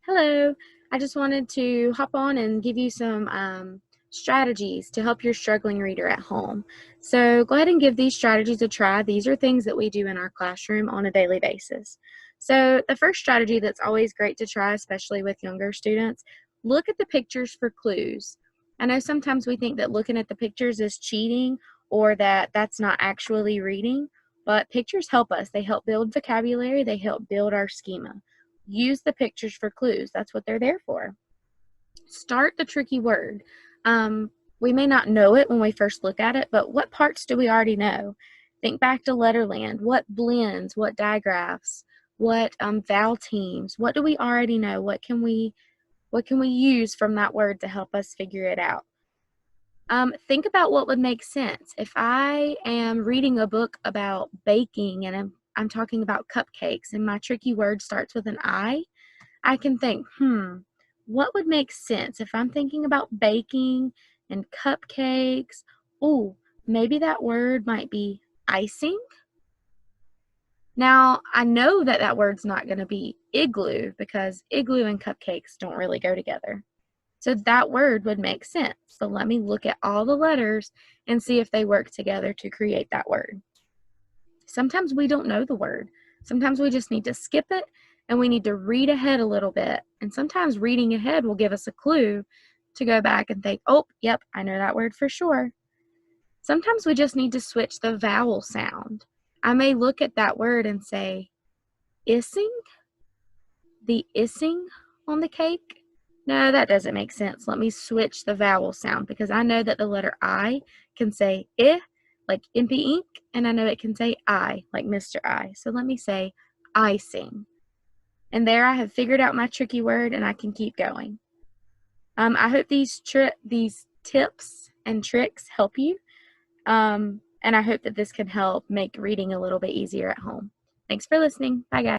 Hello. I just wanted to hop on and give you some strategies to help your struggling reader at home. So go ahead and give these strategies a try. These are things that we do in our classroom on a daily basis. So the first strategy that's always great to try, especially with younger students, look at the pictures for clues. I know sometimes we think that looking at the pictures is cheating or that that's not actually reading, but pictures help us. They help build vocabulary, they help build our schema. Use the pictures for clues. That's what they're there for. Start the tricky word. Um, we may not know it when we first look at it, but what parts do we already know? Think back to Letterland. What blends? What digraphs? What vowel teams? What do we already know? What can we use from that word to help us figure it out? Think about what would make sense. If I am reading a book about baking and I'm talking about cupcakes and my tricky word starts with an I can think, what would make sense if I'm thinking about baking and cupcakes? Oh, maybe that word might be icing. Now, I know that that word's not going to be igloo because igloo and cupcakes don't really go together. So that word would make sense. So let me look at all the letters and see if they work together to create that word. Sometimes we don't know the word. Sometimes we just need to skip it and we need to read ahead a little bit. And sometimes reading ahead will give us a clue to go back and think, oh, yep, I know that word for sure. Sometimes we just need to switch the vowel sound. I may look at that word and say, issing, the issing on the cake. No, that doesn't make sense. Let me switch the vowel sound because I know that the letter I can say like impy ink, and I know it can say I, like Mr. I. So let me say icing. And there I have figured out my tricky word and I can keep going. I hope these tips and tricks help you. And I hope that this can help make reading a little bit easier at home. Thanks for listening. Bye, guys.